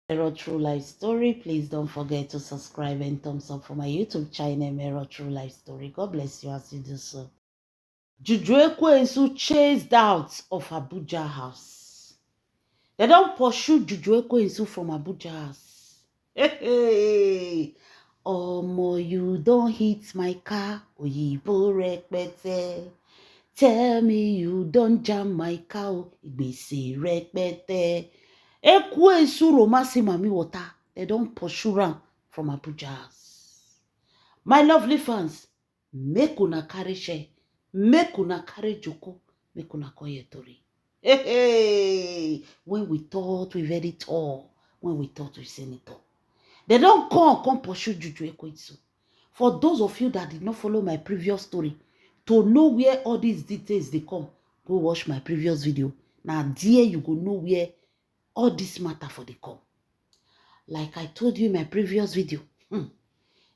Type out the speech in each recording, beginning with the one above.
Mirror True Life Story. Please don't forget to subscribe and thumbs up for my YouTube channel, Mirror True Life Story. God bless you as you do so. Juju Ekwensu chased out of Abuja house. They don't pursue Juju Ekwensu from Abuja house. Hey, Omo, you don't hit my car. Oyibo rẹpẹtẹ. Tell me you don't jam my car. Ìgbésẹ̀ rẹpẹtẹ. Ekwensu romasi mami water. They don't pursue am from Abuja. My lovely fans, make una carry share, make una carry joko, make una call your tori. Hey, when we thought we very tall, when we thought we seen it all. They don't come pursue Juju Ekwensu. For those of you that did not follow my previous story, to know where all these details they come, go watch my previous video. Now there you go know where all this matter for the come. Like I told you in my previous video,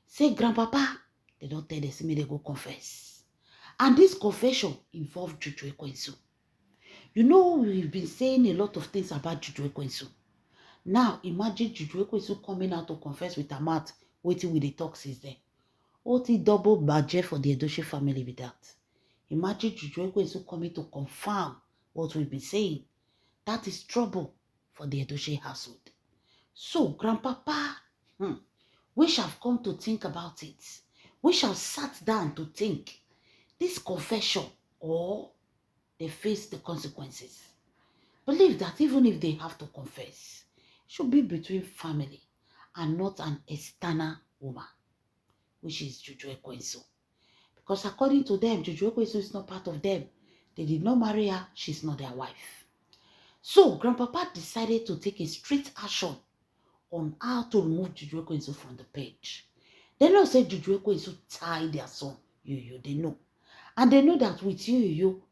say grandpapa, they don't tell them, say me they go confess. And this confession involved Juju Ekwensu. You know, we've been saying a lot of things about Juju Ekwensu. Now, imagine Juju Ekwensu coming out to confess with her mouth, waiting with the talk since then. Oti double budget for the Edochie family with that. Imagine Juju Ekwensu coming to confirm what we've been saying. That is trouble for the Edochie household. So, grandpapa, we shall come to think about it. We shall sat down to think. This confession, or they face the consequences. Believe that even if they have to confess, it should be between family and not an external woman, which is Juju Ekwensu. Because according to them, Juju Ekwensu is not part of them. They did not marry her. She's not their wife. So, grandpapa decided to take a strict action on how to remove Juju Ekwensu from the page. They know say Juju Ekwensu tie their son, they know. And they know that with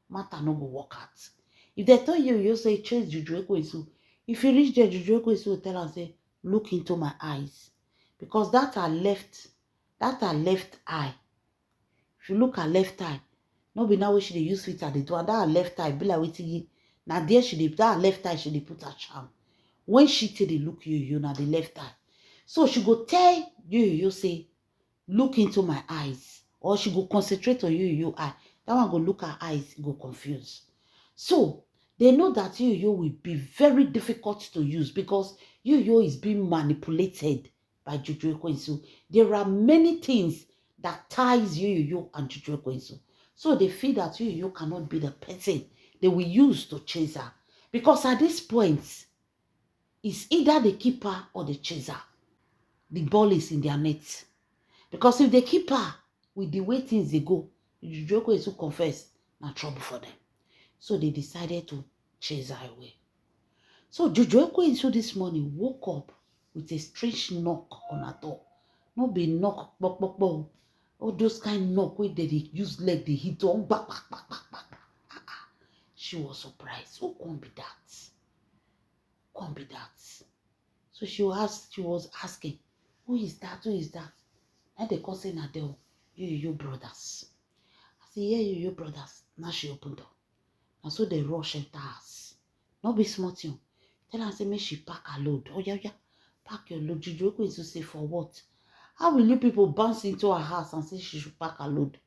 matter no go work out. If they tell you say chase Juju Ekwensu, if you reach there, Juju Ekwensu will tell and say, look into my eyes. Because that are left eye. If you look at left eye, no be now she dey use filter dey do, and that left eye be like wetin. Now there she dey, that left eye she dey put her charm. When she tell they look na the left eye. So she go tell you say, look into my eyes. Or she go concentrate on eye. That one go look her eyes, go confuse. So they know that will be very difficult to use because is being manipulated by Juju Ekwensu. There are many things that ties and Juju Ekwensu. So they feel that cannot be the person they will use to chase her. Because at this point, it's either the keeper or the chaser. The ball is in their net. Because if they keep her with the way things they go, Juju Ekwensu confess, na trouble for them. So they decided to chase her away. So Juju Ekwensu this morning woke up with a strange knock on her door. No be knock, bok, bok, bok. All those kind of knock where they use leg, they hit on, back, back, back, back, back. She was surprised. Who can be that? Can't be that. So she was asking, who is that? Who is that? And they call saying that they you brothers. I say, yeah, you brothers. Now she opened door. And so they rush enter house. Not be smart you. Tell her say make she pack her load. Oh yeah. Pack your load. Juju Ekwensu say for what? How will you people bounce into her house and say she should pack her load?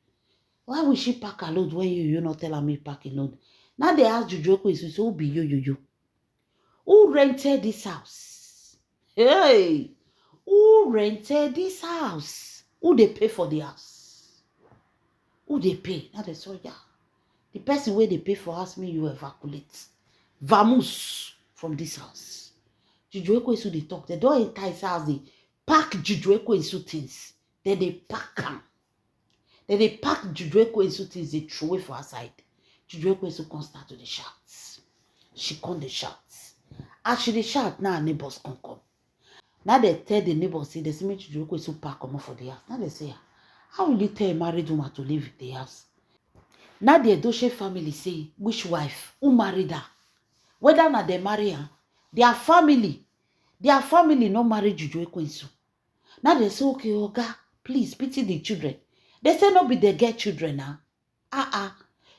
Why will she pack her load when you not tell her me pack a load? Now they ask Juju Ekwensu, so who be you? Who rented this house? Hey! Who rented this house? Who they pay for the house? Who they pay? Now they say, yeah. The person where they pay for house, me you evacuate. Vamoose from this house. Juju Ekwensu they talk. They don't enter his house. They pack Juju Ekwensu things. Then they pack them. Then they pack Juju Ekwensu things. They throw away for her side. Juju Ekwensu can start to the shouts. She can't the shouts. As she the shout, now neighbors can come. Now they tell the neighbors, say, they see me Juju Ekwensu pack come for the house. Now they say, how will you tell a married woman to leave the house? Now the Edochie family say, which wife? Who married her? Whether not they marry her, their family no marry Juju Ekwensu. Now they say, okay, Oga, please pity the children. They say no be they get children now.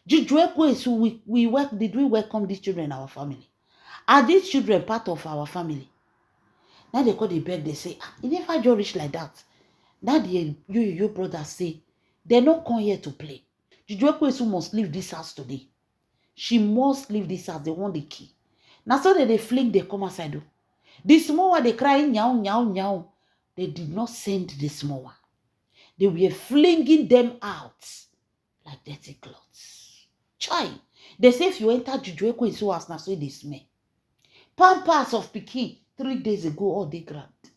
Juju Ekwensu, did we welcome these children in our family? Are these children part of our family? Now they call the beg, they say, ah, you never just reach like that. Now the your brother say, they not come here to play. Juju Ekwesu must leave this house today. She must leave this house. They want the key. Now so that they fling, they come outside. The small one, they cry, nyao, nyao, nyao. They did not send the small one. They were flinging them out like dirty clothes. Chai. They say if you enter Juju Ekwesu house, now so they smell. Pampers of Pikin 3 days ago, all they grabbed.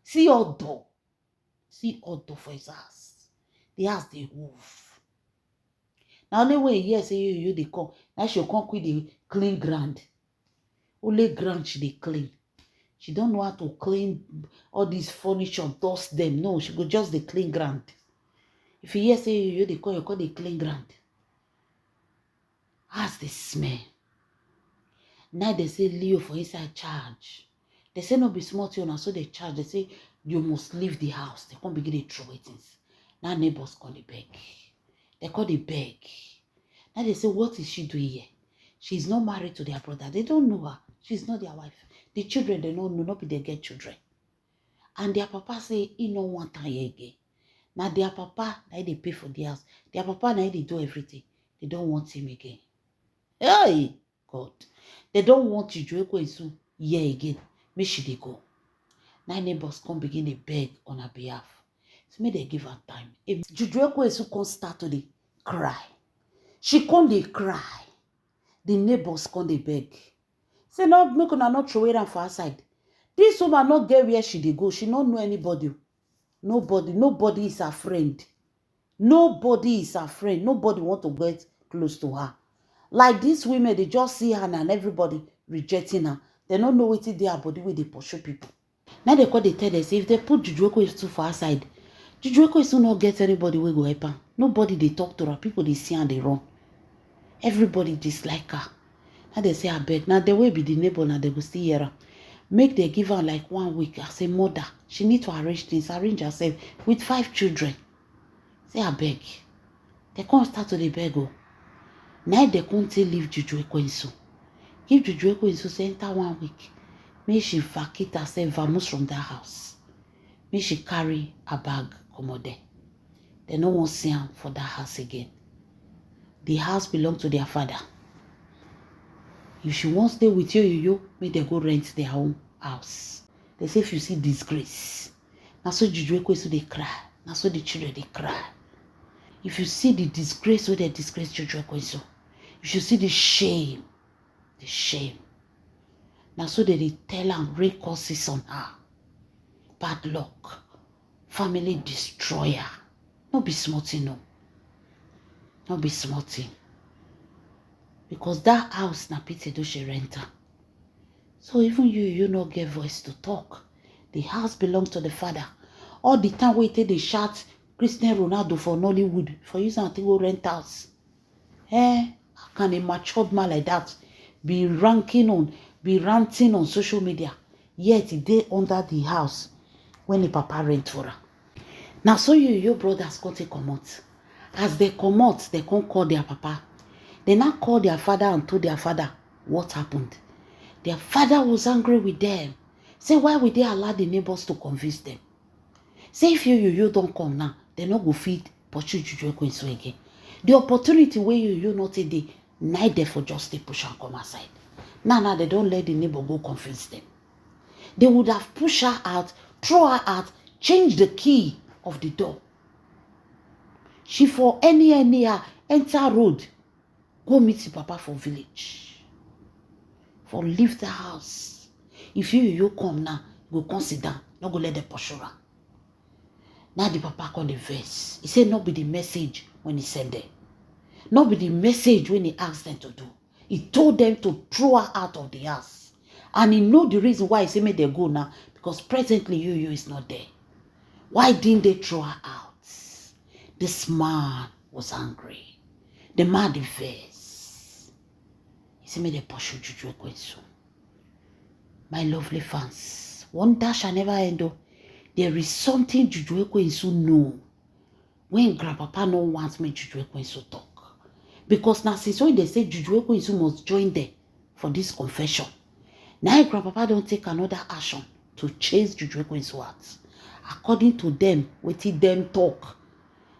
See Odo. See Odo for his ass. The ass they move. Now only way here say you they come. Now she'll come with the clean ground. Only ground she they clean. She don't know how to clean all these furniture, dust them. No, she go just the clean ground. If you hear say you they call the clean ground. How's the smell? Now they say Leo for inside charge. They say no be small thing, so they charge. They say you must leave the house. They can't begin to throw things. Now neighbors call the beg. They call the beg. Now they say, what is she doing here? She's not married to their brother. They don't know her. She's not their wife. The children, they don't know, not be they get children. And their papa say, he don't want her here again. Now their papa, now they pay for the house. Their papa, now they do everything. They don't want him again. Hey, God. They don't want Juju Ekwesu here again. Make she they go. Now neighbors come begin to beg on her behalf. So may they give her time. If Juju Ekwesu come start to cry, she come dey cry. The neighbors come dey beg. Say no, make una not throw her for her side. This woman not get where she dey go. She not know anybody. Nobody is her friend. Nobody is her friend. Nobody want to get close to her. Like these women, they just see her and everybody rejecting her. They don't know what their body where they pursue people. Now they call the tell us if they put Juju Ekwesu for her side, Juju Ekwesu not get anybody will go help her. Nobody they talk to her. People they see and they run. Everybody dislike her. Now they say I beg. Now they will be the neighbor. Now they go see her. Make they give her like 1 week. I say mother, she need to arrange things. Arrange herself with 5 children. Say I beg. They can't start to the beg. Now they can't leave Juju Ekwesu. Give Juju Ekwesu say enter 1 week. May she vacate herself vamoose from that house. May she carry a bag come out there. They no want to see her for that house again. The house belongs to their father. If she wants to stay with you, may they go rent their own house. They say if you see disgrace, now so Juju Ekwesu they cry. Now so the children they cry. If you see the disgrace where they disgrace Juju Ekwesu, if you see the shame. Now so they tell her rain curses on her. Bad luck. Family destroyer. No be smarty, no. No be smarty. Because that house na pity do she renter. So even you not get voice to talk. The house belongs to the father. All the time we take the shout Cristiano Ronaldo for Nollywood. For you to go rent house. How can a matured man like that be ranting on social media? Yet they under the house when the papa rent for her. Now so your brothers can't take come out. As they come out, they can't call their papa. They now call their father and told their father what happened. Their father was angry with them. Say, why would they allow the neighbors to convince them? Say, if you don't come now, they not go feed pursue Juju Ekwesu again. The opportunity where you not take the night there for just to push and come outside. Now they don't let the neighbor go convince them. They would have pushed her out, throw her out, change the key of the door. She for any enter road, go meet the papa for village. For leave the house. If you come now, go consider, not go let them pursue her. Now the papa call the verse. He said not be the message when he sent them. Not be the message when he asked them to do. He told them to throw her out of the house. And he know the reason why he said make they go now. Because presently you is not there. Why didn't they throw her out? This man was angry. The man the verse. He said make they pursue Juju Ekwesu. My lovely fans. Wonder shall never end up. There is something Juju Ekwesu know. When grandpapa no wants me Juju Ekwesu talk. Because now since when they say Juju Ekwesu must join them for this confession. Now grandpapa don't take another action to chase Juju Ekwensu out. According to them, wetin them talk,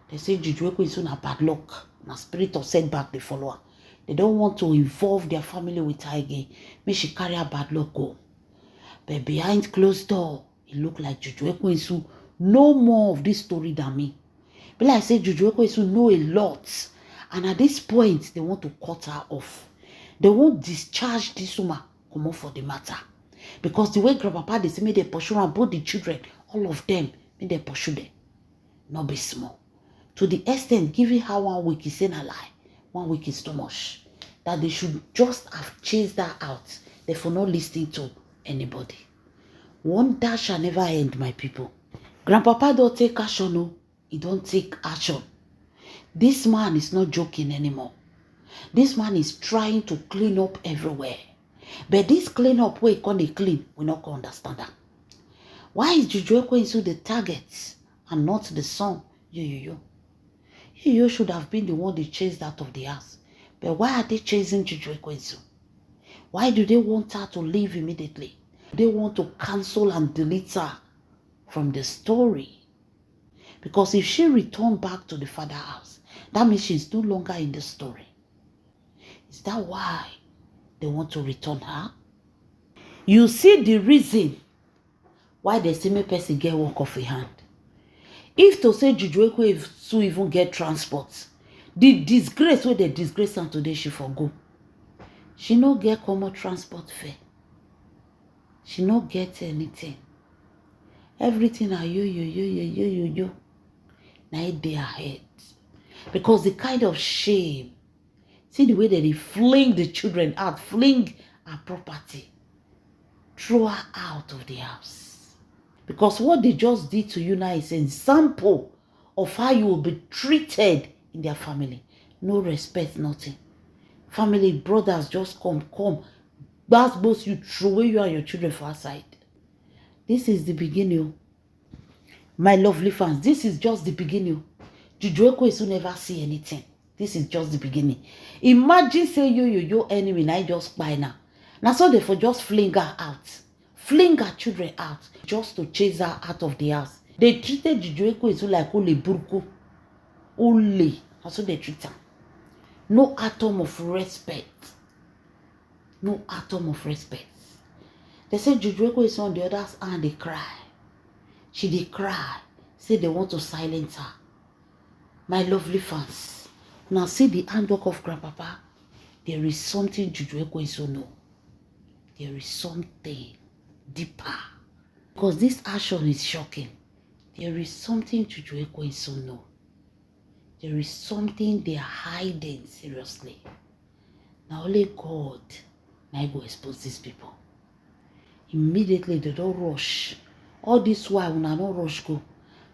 they say Juju Ekwensu na bad luck, na spirit of setback they follow her. They don't want to involve their family with her again. Make she carry her bad luck go. But behind closed door, it look like Juju Ekwensu know more of this story than me. But like I say, Juju Ekwensu know a lot. And at this point, they want to cut her off. They won't discharge this woman come off for the matter. Because the way Grandpapa, they say, make they pursue and both the children, all of them, make they pursue them. Not be small. To the extent, giving her 1 week is saying a lie. 1 week is too much. That they should just have chased her out. Therefore, not listening to anybody. Wonder shall never end, my people. Grandpapa don't take action, no. He don't take action. This man is not joking anymore. This man is trying to clean up everywhere. But this clean up way can they clean, we not can understand that. Why is Juju Ekwensu the target and not the son? You should have been the one they chased out of the house. But why are they chasing Juju Ekwensu? Why do they want her to leave immediately? They want to cancel and delete her from the story. Because if she returned back to the father house, that means she's no longer in the story. Is that why they want to return her? You see the reason why the same person get work off a hand. If to say Juju Ekwensu even get transport, the disgrace where they disgrace her today, she forgo. She no get common transport fare. She no get anything. Everything are you. Now it dey ahead. Because the kind of shame, see the way that they fling the children out, fling her property, throw her out of the house. Because what they just did to you now is an example of how you will be treated in their family. No respect, nothing. Family, brothers just come. That's both you throw away you and your children for outside. This is the beginning. My lovely fans, this is just the beginning. Juju Ekwensu never see anything. This is just the beginning. Imagine say your enemy now just buy now. Now so therefore just fling her out. Fling her children out. Just to chase her out of the house. They treated Juju Ekwensu like Ole Burku. Ole. That's what they treat her. No atom of respect. No atom of respect. They say Juju Ekwensu on the other hand, they cry. She dey cry. Say they want to silence her. My lovely fans. Now see the handwork of Grandpapa. There is something Juju Ekwensu know. There is something deeper. Because this action is shocking. There is something Juju Ekwensu know. There is something they are hiding seriously. Now only God now go expose these people. Immediately they don't rush. All this while una no rush go.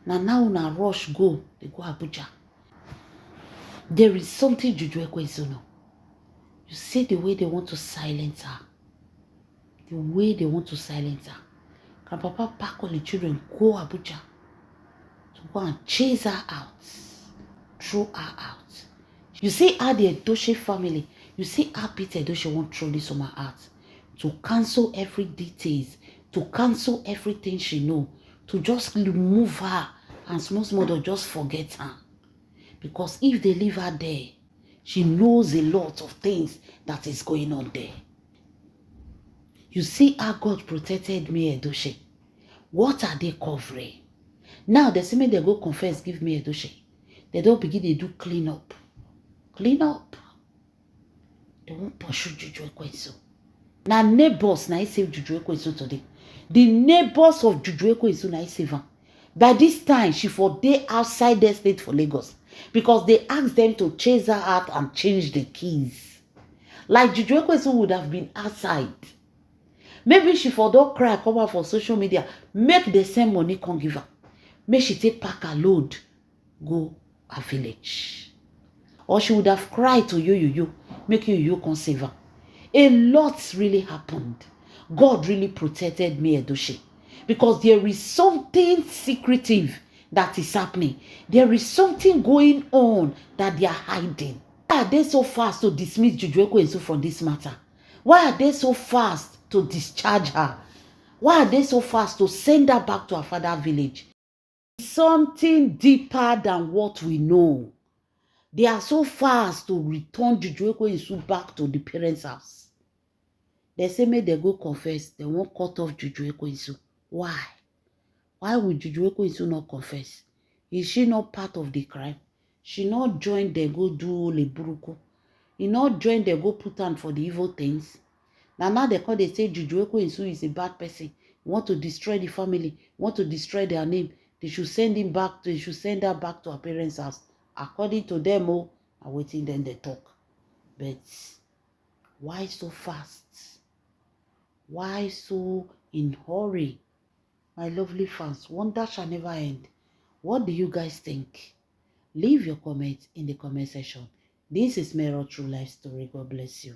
Now una rush go. They go Abuja. There is something Juju Ekwensu know. You see the way they want to silence her. The way they want to silence her. Grandpapa pack all the children, go Abuja. To go and chase her out. Throw her out. You see how the Edochie family, you see how Peter Edochie won't throw this woman out. To cancel every details. To cancel everything she know. To just remove her. And small to just forget her. Because if they leave her there, she knows a lot of things that is going on there. You see how God protected me, Edochie. What are they covering? Now, the same they go confess, give me Edochie. They don't begin to do clean up. Clean up. They won't pursue Juju Ekwensu. Now, neighbors, now I save Juju Ekwensu today. The neighbors of Juju Ekwensu, now I save her. By this time, she for day outside the state for Lagos. Because they asked them to chase her out and change the keys. Like Juju Ekwensu would have been outside. Maybe she for don't cry, come out for social media. Make the same money come give her. Make she take pack her load. Go her village. Or she would have cried to you. Make you come save her. A lot really happened. God really protected me, Edochie. Because there is something secretive that is happening. There is something going on that they are hiding. Why are they so fast to dismiss Juju Ekwensu from this matter? Why are they so fast to discharge her? Why are they so fast to send her back to her father's village? Something deeper than what we know. They are so fast to return Juju Ekwensu back to the parents' house. They say make they go confess. They won't cut off Juju Ekwensu. Why? Why would Juju Ekwensu not confess? Is she not part of the crime? She not join them go do leburuku. He not join them go put on for the evil things. Now they call they say Juju Ekwensu is a bad person. Want to destroy the family. Want to destroy their name. They should send him back. They should send her back to her parents' house. According to them, oh, I'm waiting then they talk. But why so fast? Why so in hurry? My lovely fans, wonder shall never end. What do you guys think? Leave your comments in the comment section. This is Mero True Life Story. God bless you.